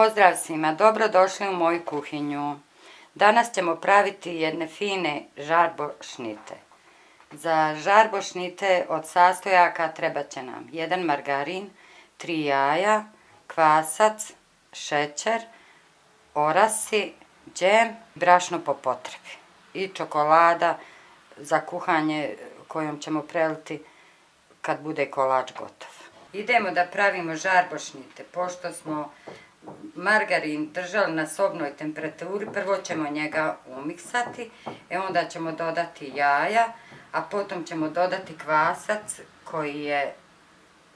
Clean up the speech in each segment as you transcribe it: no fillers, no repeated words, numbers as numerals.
Pozdrav svima, dobrodošli u moju kuhinju. Danas ćemo praviti jedne fine žarbošnite. Za žarbošnite od sastojaka trebat će nam 1 margarin, 3 jaja, kvasac, šećer, orasi, džem, brašno po potrebi i čokolada za kuhanje kojom ćemo preliti kad bude kolač gotov. Idemo da pravimo žarbošnite. Pošto smo margarin držali na sobnoj temperaturi, prvo ćemo njega umiksati, onda ćemo dodati jaja, a potom ćemo dodati kvasac koji je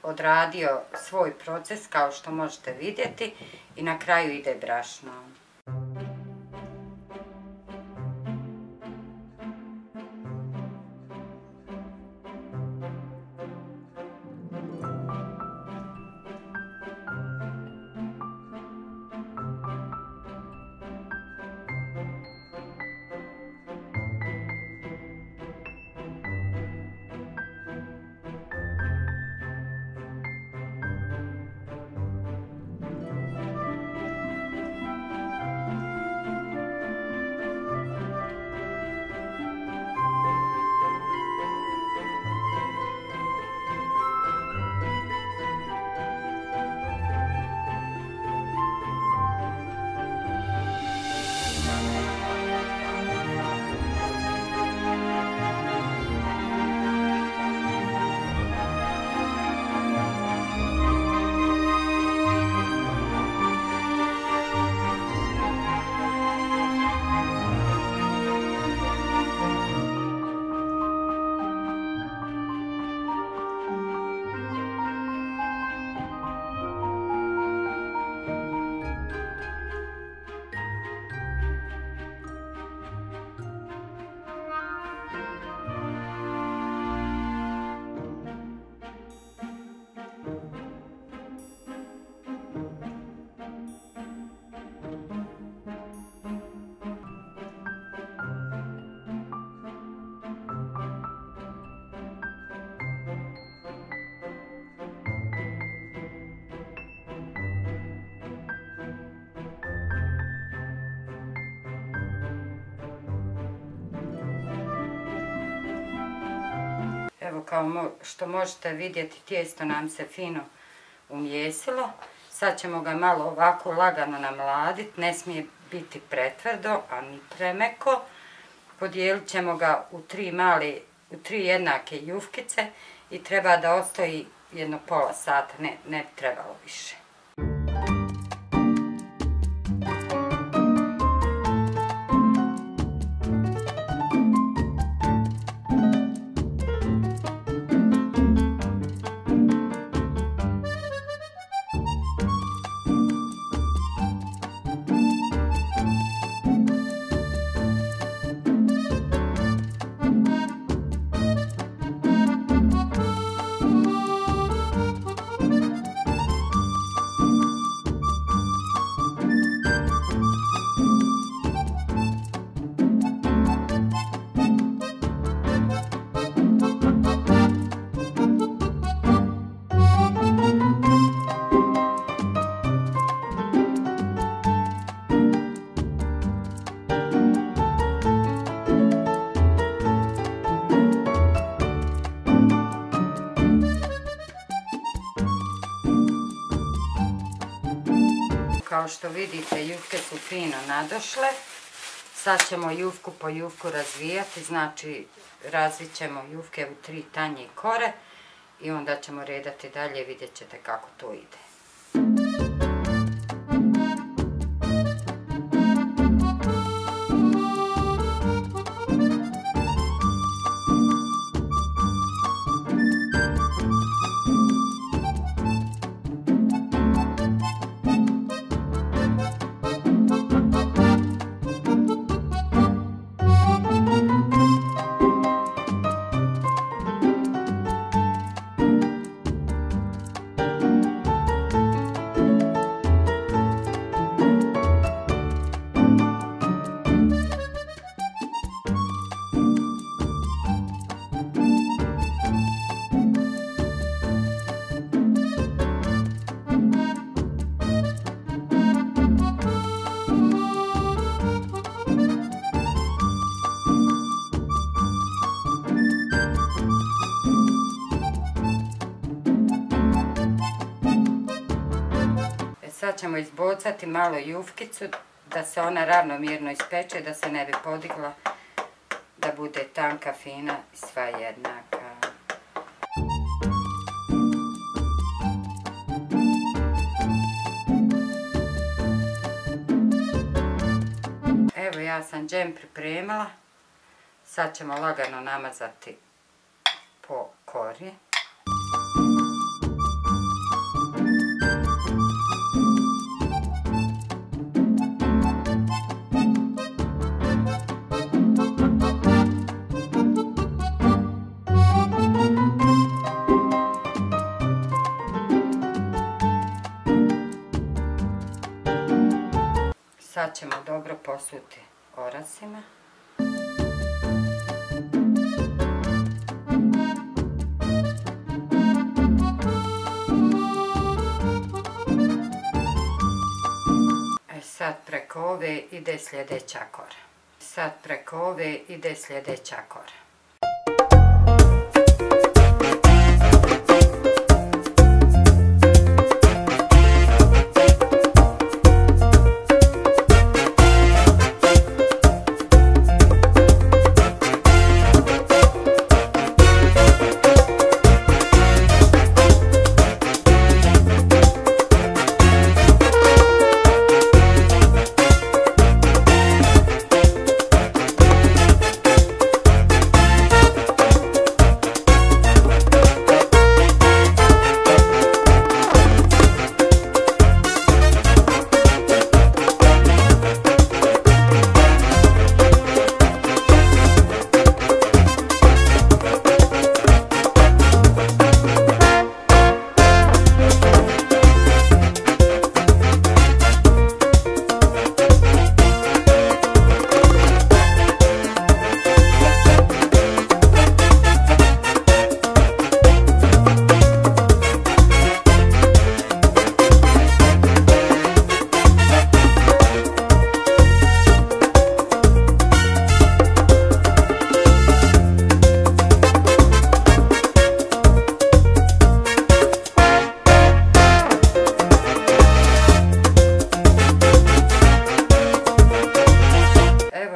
odradio svoj proces kao što možete vidjeti i na kraju ide brašno. Evo kao što možete vidjeti, tijesto nam se fino umjesilo. Sad ćemo ga malo ovako lagano namladiti, ne smije biti pretvrdo, a ni premeko. Podijelit ćemo ga u 3 jednake jufkice i treba da ostoji jedno pola sata, ne bi trebalo više. Kao što vidite, jufke su fino nadošle. Sad ćemo jufku po jufku razvijati, znači razvit ćemo jufke u 3 tanje kore i onda ćemo redati dalje i vidjet ćete kako to ide. Sad ćemo izbocati malo jufkicu da se ona ravnomjerno ispeče, da se ne bi podigla, da bude tanka, fina i sva jednaka. Evo, ja sam džem pripremila. Sad ćemo lagano namazati po kori. Sad ćemo dobro posuti orasima. Sad preko ove ide sljedeća kora.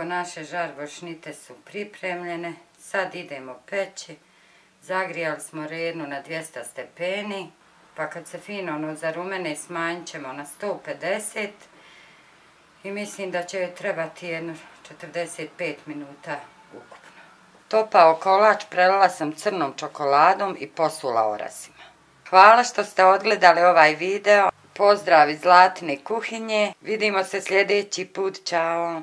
Naše žarbošnite su pripremljene, sad idemo peći. Zagrijali smo rednu na 200 stepeni, pa kad se fino zarumene smanjit ćemo na 150 i mislim da će joj trebati jedno 45 minuta ukupno. Topao kolač prelila sam crnom čokoladom i posula orasima. Hvala što ste odgledali ovaj video. Pozdrav iz Zlatine kuhinje. Vidimo se sljedeći put. Ćao!